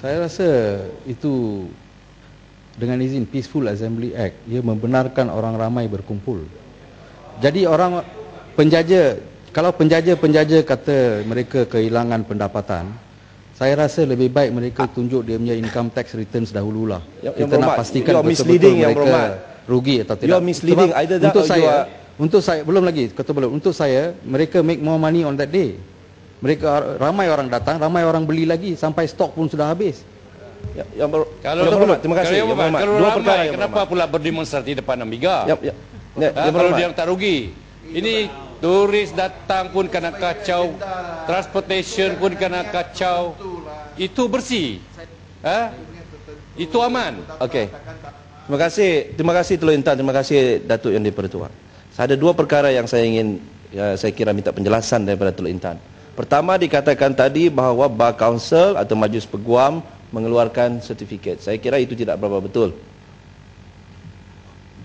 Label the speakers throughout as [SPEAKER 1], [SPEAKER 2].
[SPEAKER 1] Saya rasa itu dengan izin Peaceful Assembly Act, ia membenarkan orang ramai berkumpul. Jadi orang penjaja, kalau penjaja kata mereka kehilangan pendapatan, saya rasa lebih baik mereka tunjuk dia punya income tax returns dahululah. Kita nak pastikan betul-betul mereka rugi atau tidak.
[SPEAKER 2] You are misleading. Either that
[SPEAKER 1] untuk
[SPEAKER 2] or you are...
[SPEAKER 1] Untuk saya, belum lagi, kata belum. Untuk saya, mereka make more money on that day. Mereka ramai orang datang, ramai orang beli lagi sampai stok pun sudah habis.
[SPEAKER 2] Terima kasih.
[SPEAKER 3] Kalau ramai, kenapa pula berdemonstrasi depan Amiga? Kalau dia tak rugi. Ini turis datang pun kena kacau, transportation pun kena kacau. Itu bersih. Itu aman.
[SPEAKER 2] Okey. Terima kasih Teluk Intan, terima kasih Datuk Yang di-Pertua. Ada dua perkara yang saya ingin saya kira minta penjelasan daripada Teluk Intan. Pertama, dikatakan tadi bahawa Bar Council atau Majlis Peguam mengeluarkan sertifikat. Saya kira itu tidak berapa betul.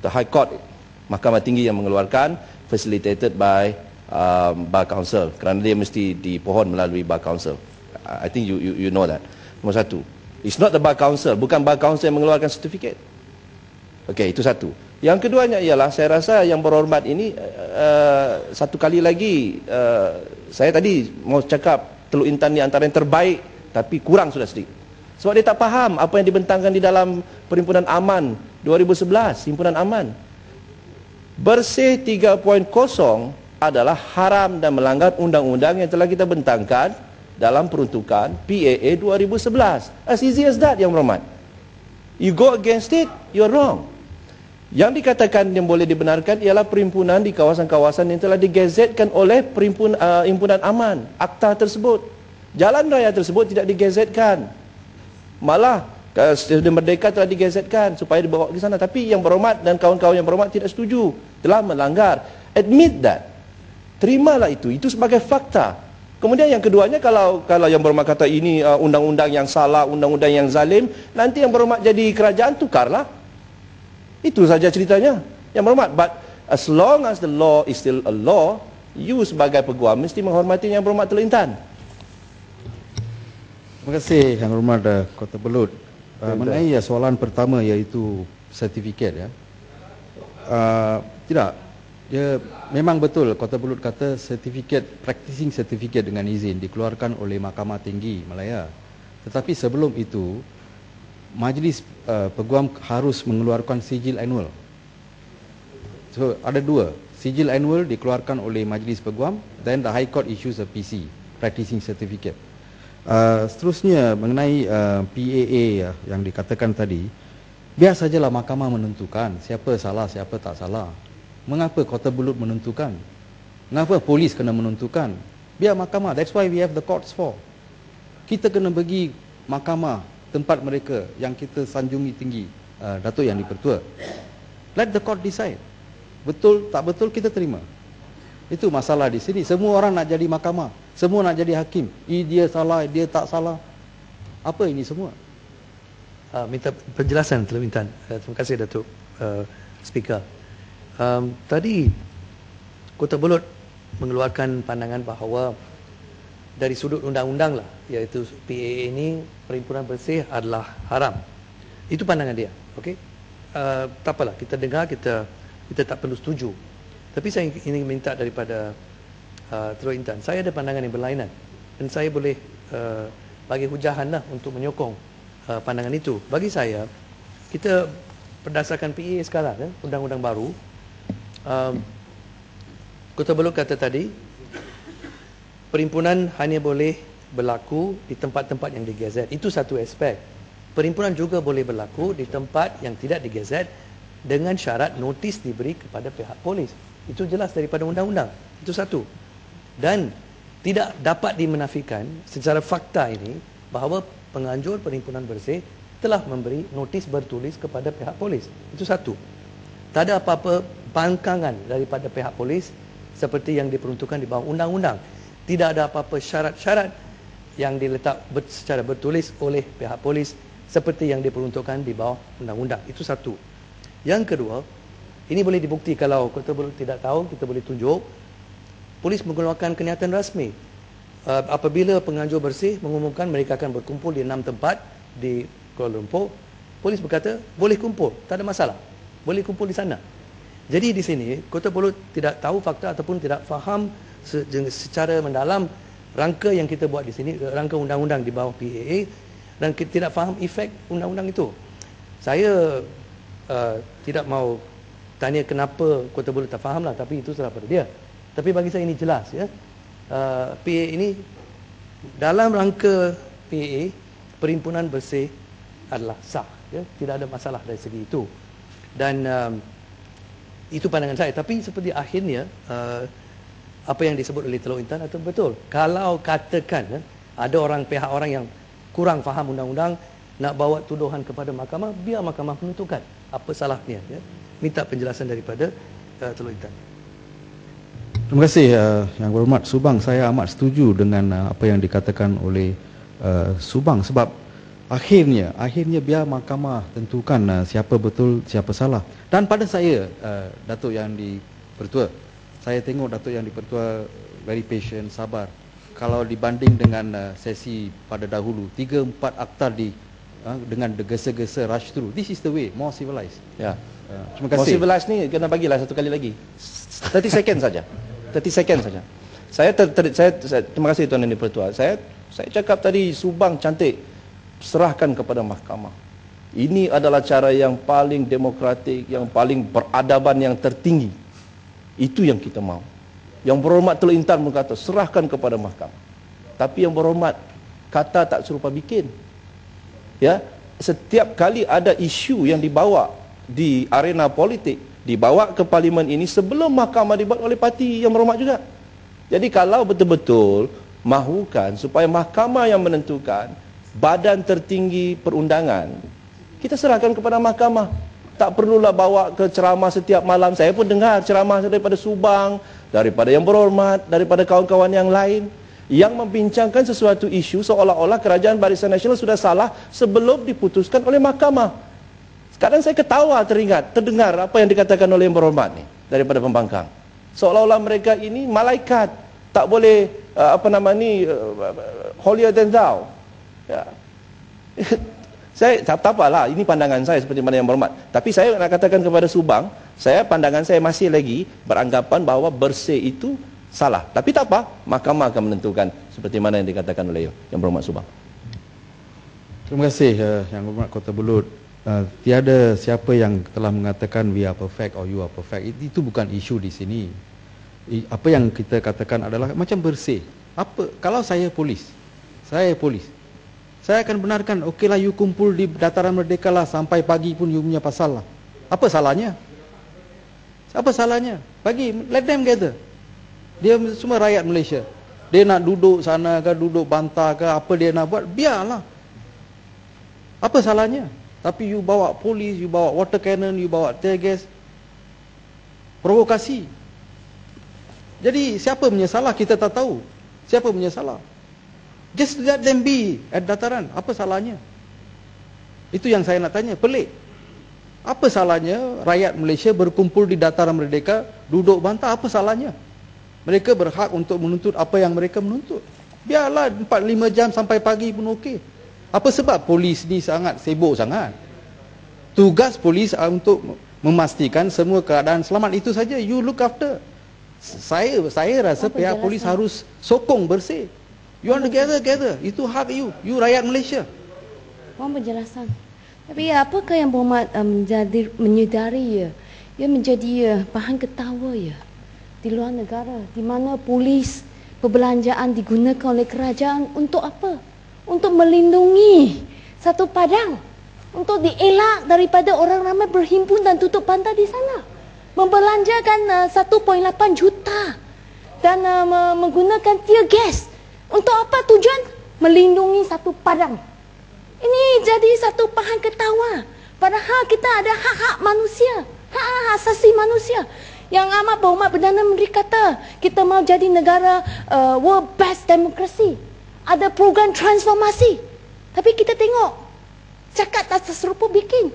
[SPEAKER 2] The High Court, Mahkamah Tinggi yang mengeluarkan, facilitated by Bar Council, kerana dia mesti dipohon melalui Bar Council. I think you know that. Nombor satu, it's not the Bar Council, bukan Bar Council yang mengeluarkan sertifikat. Okey, itu satu. Yang keduanya ialah, saya rasa yang berhormat ini satu kali lagi, saya tadi mau cakap Teluk Intan ni antara yang terbaik, tapi kurang sudah sedikit. Sebab dia tak faham apa yang dibentangkan di dalam Perhimpunan Aman 2011, Himpunan Aman. Bersih 3.0 adalah haram dan melanggar undang-undang yang telah kita bentangkan dalam peruntukan PAA 2011. As easy as that, yang berhormat. You go against it, you're wrong. Yang dikatakan yang boleh dibenarkan ialah perhimpunan di kawasan-kawasan yang telah digazetkan oleh Himpunan Aman, akta tersebut. Jalan raya tersebut tidak digazetkan. Malah Stadium Merdeka telah digazetkan supaya dibawa ke sana. Tapi yang berhormat dan kawan-kawan yang berhormat tidak setuju, telah melanggar. Admit that. Terimalah itu sebagai fakta. Kemudian yang keduanya, kalau yang berhormat kata ini undang-undang yang salah, undang-undang yang zalim, nanti yang berhormat jadi kerajaan, tukarlah. Itu saja ceritanya. Yang berhormat, but as long as the law is still a law, you sebagai peguam mesti menghormati yang berhormat Teluk Intan.
[SPEAKER 1] Terima kasih Yang Berhormat Kota Belud. Mengenai soalan pertama, iaitu sertifikat, ya. Tidak, dia memang betul Kota Belud kata sertifikat, practicing certificate dengan izin dikeluarkan oleh Mahkamah Tinggi Malaya. Tetapi sebelum itu, Majlis Peguam harus mengeluarkan sijil annual. So ada dua, sijil annual dikeluarkan oleh Majlis Peguam, then the High Court issues a PC, practicing certificate. Seterusnya mengenai PAA yang dikatakan tadi, biar sajalah mahkamah menentukan siapa salah, siapa tak salah. Mengapa Kota Belud menentukan? Mengapa polis kena menentukan? Biar mahkamah, that's why we have the courts for. Kita kena bagi mahkamah tempat mereka yang kita sanjungi tinggi, Datuk Yang di-Pertua. Let the court decide. Betul tak betul kita terima. Itu masalah di sini. Semua orang nak jadi mahkamah, semua nak jadi hakim. Dia salah, dia tak salah. Apa ini semua?
[SPEAKER 4] Minta penjelasan Teluk Intan. Terima kasih Datuk Speaker. Tadi Kota Belud mengeluarkan pandangan bahawa dari sudut undang-undang lah, iaitu PAA ini, perhimpunan bersih adalah haram. Itu pandangan dia. Okey. Tak apalah, kita dengar, kita tak perlu setuju. Tapi saya ingin minta daripada Teluk Intan, saya ada pandangan yang berlainan dan saya boleh bagi hujahan lah untuk menyokong pandangan itu. Bagi saya, kita berdasarkan PAA sekarang, undang-undang baru, Kota Belud kata tadi, perhimpunan hanya boleh berlaku di tempat-tempat yang digazet. Itu satu aspek. Perhimpunan juga boleh berlaku di tempat yang tidak digazet dengan syarat notis diberi kepada pihak polis. Itu jelas daripada undang-undang. Itu satu. Dan tidak dapat dimenafikan secara fakta ini bahawa penganjur perhimpunan bersih telah memberi notis bertulis kepada pihak polis. Itu satu. Tak ada apa-apa pangkangan daripada pihak polis seperti yang diperuntukkan di bawah undang-undang. Tidak ada apa-apa syarat-syarat yang diletak secara bertulis oleh pihak polis seperti yang diperuntukkan di bawah undang-undang. Itu satu. Yang kedua, ini boleh dibukti. Kalau Kota Belud tidak tahu, kita boleh tunjuk. Polis mengeluarkan kenyataan rasmi apabila penganjur bersih mengumumkan mereka akan berkumpul di 6 tempat di Kuala Lumpur, polis berkata boleh kumpul, tak ada masalah, boleh kumpul di sana. Jadi di sini Kota Pulut tidak tahu fakta ataupun tidak faham secara mendalam rangka yang kita buat di sini, rangka undang-undang di bawah PAA, dan kita tidak faham efek undang-undang itu. Saya tidak mau tanya kenapa Kota Pulut tak faham lah, tapi itu serah pada dia. Tapi bagi saya ini jelas ya. PAA ini dalam rangka PAA, perhimpunan bersih adalah sah ya? Tidak ada masalah dari segi itu. Dan itu pandangan saya. Tapi seperti akhirnya apa yang disebut oleh Teluk Intan itu betul. Kalau katakan ada pihak orang yang kurang faham undang-undang nak bawa tuduhan kepada mahkamah, biar mahkamah menentukan apa salahnya ya? Minta penjelasan daripada Teluk Intan.
[SPEAKER 1] Terima kasih Yang Berhormat Subang. Saya amat setuju dengan apa yang dikatakan oleh Subang, sebab akhirnya biar mahkamah tentukan siapa betul siapa salah. Dan pada saya Datuk Yang di-Pertua, saya tengok Datuk Yang di-Pertua very patient, sabar. Kalau dibanding dengan sesi pada dahulu 3-4 akta dengan gesa-gesa rush through, this is the way, more civilized.
[SPEAKER 2] Ya.
[SPEAKER 1] Terima kasih.
[SPEAKER 2] More civilized ni kena bagilah satu kali lagi. 30 second saja. 30 second saja. Saya terima kasih Tuan Yang di-Pertua. Saya cakap tadi Subang cantik, serahkan kepada mahkamah. Ini adalah cara yang paling demokratik, yang paling peradaban, yang tertinggi. Itu yang kita mau. Yang Berhormat Teluk Intan berkata serahkan kepada mahkamah. Tapi Yang Berhormat kata tak serupa bikin. Ya, setiap kali ada isu yang dibawa di arena politik, dibawa ke parlimen ini sebelum mahkamah dibuat oleh parti Yang Berhormat juga. Jadi kalau betul-betul mahukan supaya mahkamah yang menentukan, badan tertinggi perundangan, kita serahkan kepada mahkamah. Tak perlulah bawa ke ceramah setiap malam. Saya pun dengar ceramah daripada Subang, daripada Yang Berhormat, daripada kawan-kawan yang lain yang membincangkan sesuatu isu seolah-olah kerajaan Barisan Nasional sudah salah sebelum diputuskan oleh mahkamah. Sekarang saya ketawa terdengar apa yang dikatakan oleh Yang Berhormat ni daripada pembangkang. Seolah-olah mereka ini malaikat, tak boleh holier than thou. Ya. Saya tak apalah, ini pandangan saya seperti mana Yang Berhormat. Tapi saya nak katakan kepada Subang, pandangan saya masih lagi beranggapan bahawa bersih itu salah. Tapi tak apa, mahkamah akan menentukan seperti mana yang dikatakan oleh Yang Berhormat Subang.
[SPEAKER 1] Terima kasih Yang Berhormat Kota Belud. Tiada siapa yang telah mengatakan we are perfect or you are perfect. Itu bukan isu di sini. Apa yang kita katakan adalah macam bersih. Kalau saya polis, saya akan benarkan, okeylah you kumpul di Dataran Merdeka lah, sampai pagi pun you punya pasal lah. Apa salahnya? Apa salahnya? Let them gather. Dia semua rakyat Malaysia. Dia nak duduk sana ke, duduk bantah ke, apa dia nak buat, biarlah. Apa salahnya? Tapi you bawa polis, you bawa water cannon, you bawa tear gas, provokasi. Jadi siapa punya salah kita tak tahu. Siapa punya salah? Just let them be at Dataran. Apa salahnya? Itu yang saya nak tanya, pelik. Apa salahnya rakyat Malaysia berkumpul di Dataran Merdeka, duduk bantah, apa salahnya? Mereka berhak untuk menuntut apa yang mereka menuntut. Biarlah 4-5 jam sampai pagi pun okey. Apa sebab polis ni sangat sibuk sangat? Tugas polis untuk memastikan semua keadaan selamat, itu saja. You look after. Saya rasa pihak polis harus sokong bersih. You want to gather. Itu hak you rakyat Malaysia.
[SPEAKER 5] Mohon penjelasan. Tapi apakah Yang Berhormat menyedari ia menjadi bahan ketawa di luar negara, di mana polis perbelanjaan digunakan oleh kerajaan untuk apa? Untuk melindungi satu padang, untuk dielak daripada orang ramai berhimpun dan tutup pantai di sana, membelanjakan 1.8 juta dan menggunakan tear gas. Untuk apa tujuan? Melindungi satu padang. Ini jadi satu bahan ketawa. Padahal kita ada hak-hak manusia, hak-hak asasi manusia. Yang amat berhormat Perdana Menteri kata kita mau jadi negara world best democracy. Ada program transformasi. Tapi kita tengok cakap tak serupa bikin.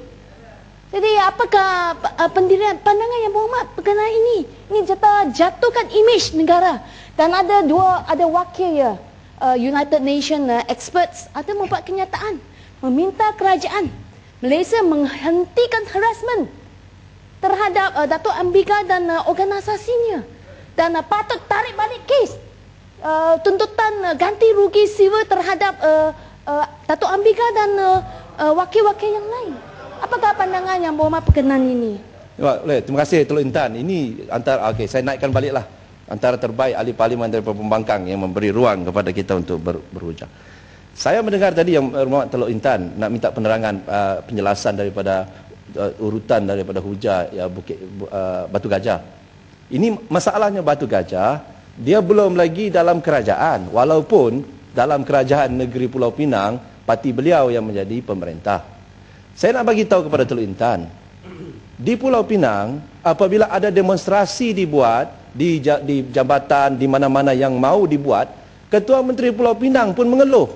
[SPEAKER 5] Jadi apakah pendirian pandangan Yang Berhormat berkenaan ini? Ini jatuhkan imej negara. Dan ada wakil United Nations experts ada membuat kenyataan meminta kerajaan Malaysia menghentikan harassment terhadap Datuk Ambiga dan organisasinya dan patut tarik balik kes tuntutan ganti rugi sewa terhadap Datuk Ambiga dan wakil-wakil yang lain. Apakah pandangan Yang Berhormat berkenaan ini?
[SPEAKER 2] Terima kasih Teluk Intan. Ini antara saya naikkan baliklah antara terbaik ahli parlimen daripada pembangkang yang memberi ruang kepada kita untuk berhujah. Saya mendengar tadi Yang Berhormat Teluk Intan nak minta penerangan penjelasan daripada urutan daripada hujah Bukit Batu Gajah. Ini masalahnya Batu Gajah, dia belum lagi dalam kerajaan, walaupun dalam kerajaan negeri Pulau Pinang parti beliau yang menjadi pemerintah. Saya nak bagi tahu kepada Teluk Intan, di Pulau Pinang apabila ada demonstrasi dibuat di jambatan di mana-mana yang mau dibuat, Ketua Menteri Pulau Pinang pun mengeluh.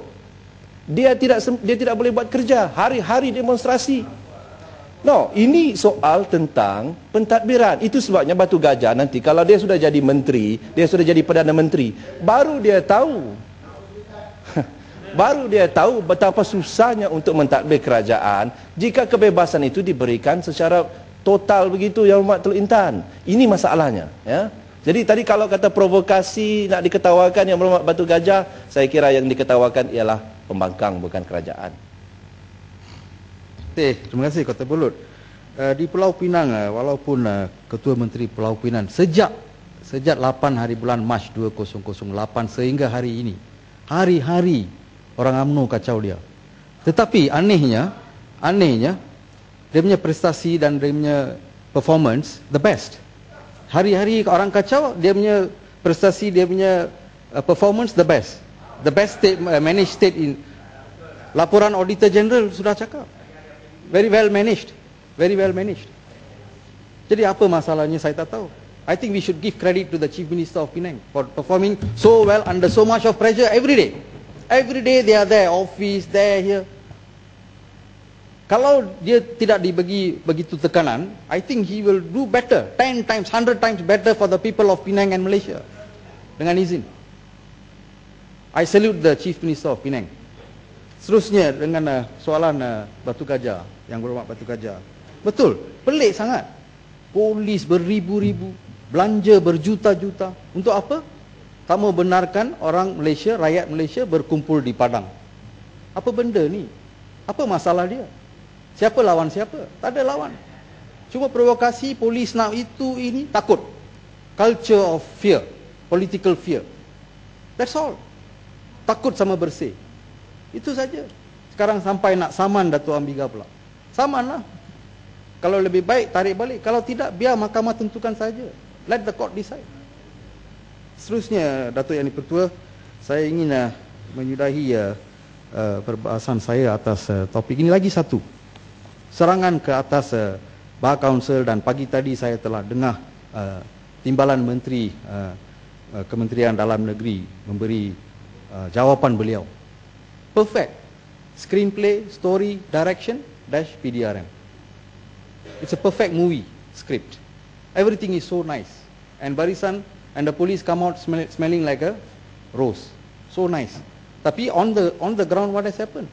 [SPEAKER 2] Dia tidak boleh buat kerja, hari-hari demonstrasi. No, ini soal tentang pentadbiran. Itu sebabnya Batu Gajah nanti kalau dia sudah jadi menteri, dia sudah jadi Perdana Menteri, baru dia tahu betapa susahnya untuk mentadbir kerajaan jika kebebasan itu diberikan secara total begitu Yang Berhormat Teluk Intan. Ini masalahnya, ya. Jadi tadi kalau kata provokasi nak diketawakan Yang Berhormat Batu Gajah, saya kira yang diketawakan ialah pembangkang bukan kerajaan.
[SPEAKER 1] Terima kasih Kota Bulut. Di Pulau Pinang, walaupun Ketua Menteri Pulau Pinang sejak 8 hari bulan Mac 2008 sehingga hari ini, hari-hari orang UMNO kacau dia. Tetapi anehnya dia punya prestasi dan dia punya performance the best. Hari-hari orang kacau, dia punya prestasi, dia punya performance the best. The best state, managed state in laporan Auditor General sudah cakap. Very well managed. Very well managed. Jadi apa masalahnya saya tak tahu. I think we should give credit to the Chief Minister of Penang for performing so well under so much of pressure every day. Every day they are there, office, there, here. Kalau dia tidak dibagi begitu tekanan, I think he will do better, 10 times, 100 times better for the people of Penang and Malaysia. Dengan izin. I salute the Chief Minister of Penang. Seterusnya dengan soalan Batu Gajah, Yang Berhormat Batu Gajah. Betul, pelik sangat. Polis beribu-ribu, belanja berjuta-juta. Untuk apa? Tak mau benarkan orang Malaysia, rakyat Malaysia berkumpul di Padang. Apa benda ni? Apa masalah dia? Siapa lawan siapa? Tak ada lawan. Cuma provokasi, polis nak itu, ini, takut. Culture of fear, political fear. That's all. Takut sama bersih. Itu saja. Sekarang sampai nak saman Datuk Ambiga pula. Samanlah. Kalau lebih baik tarik balik, kalau tidak biar mahkamah tentukan saja. Let the court decide. Seterusnya Datuk Yang Di-Pertua, saya ingin menyudahi perbahasan saya atas topik ini. Lagi satu, serangan ke atas Bar Council, dan pagi tadi saya telah dengar timbalan Menteri Kementerian Dalam Negeri memberi jawapan beliau. Perfect. Screenplay, story, direction, dash PDRM. It's a perfect movie script. Everything is so nice. And Barisan and the police come out smelling like a rose. So nice. Tapi on the ground what has happened?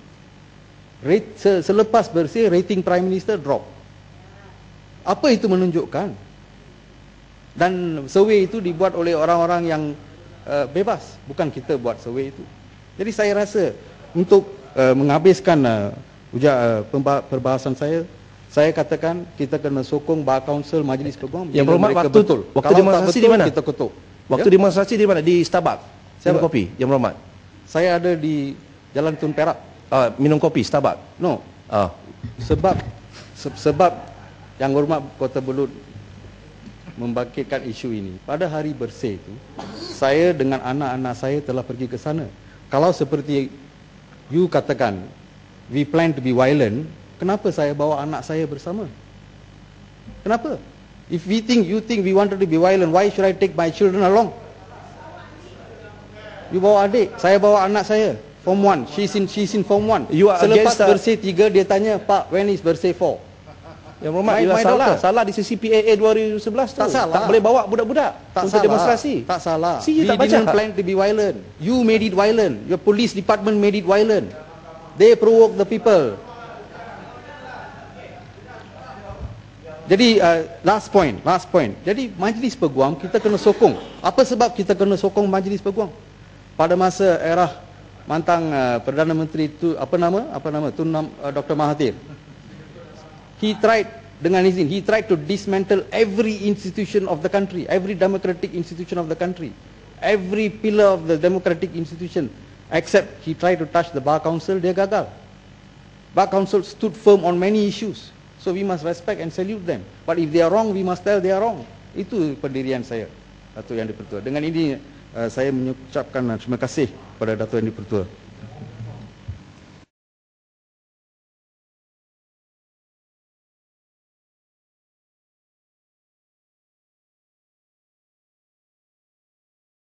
[SPEAKER 1] Selepas bersih, rating Prime Minister drop. Apa itu menunjukkan? Dan survey itu dibuat oleh orang-orang yang bebas. Bukan kita buat survey itu. Jadi saya rasa untuk menghabiskan perbahasan saya katakan kita kena sokong Bar Council, Majlis Peguam.
[SPEAKER 2] Yang Berhormat waktu demonstrasi di mana?
[SPEAKER 1] Kita ketuk.
[SPEAKER 2] Waktu demonstrasi di mana? Di Starbucks. Minum kopi. Yang Berhormat.
[SPEAKER 1] Saya ada di Jalan Tun Perak.
[SPEAKER 2] Minum kopi Starbucks.
[SPEAKER 1] No. Sebab Yang Berhormat Kota Belud membangkitkan isu ini. Pada hari bersih itu, saya dengan anak-anak saya telah pergi ke sana. Kalau seperti you katakan, we plan to be violent, kenapa saya bawa anak saya bersama? Kenapa? If you think we wanted to be violent, why should I take my children along? You bawa adik, saya bawa anak saya, Form 1, she's in Form 1.
[SPEAKER 2] You are
[SPEAKER 1] Selepas
[SPEAKER 2] against
[SPEAKER 1] bersih 3, dia tanya, Pak, when is bersih 4?
[SPEAKER 2] Yang berhormat, you salah. Salah di sisi PAA 2011 tu.
[SPEAKER 1] Tak salah.
[SPEAKER 2] Tak boleh bawa budak-budak untuk demonstrasi.
[SPEAKER 1] Tak salah.
[SPEAKER 2] See, you
[SPEAKER 1] We
[SPEAKER 2] tak baca.
[SPEAKER 1] didn't plan to be violent. You made it violent. Your police department made it violent. They provoke the people. Jadi last point. Jadi Majlis Peguam kita kena sokong. Apa sebab kita kena sokong Majlis Peguam? Pada masa era mantan Perdana Menteri itu apa nama Dr. Mahathir. He tried to dismantle every institution of the country, every democratic institution of the country, every pillar of the democratic institution, except he tried to touch the Bar Council, dia gagal. Bar Council stood firm on many issues, so we must respect and salute them. But if they are wrong, we must tell they are wrong. Itu pendirian saya, Datuk Yang di-Pertua. Dengan ini saya mengucapkan terima kasih kepada Datuk Yang di-Pertua.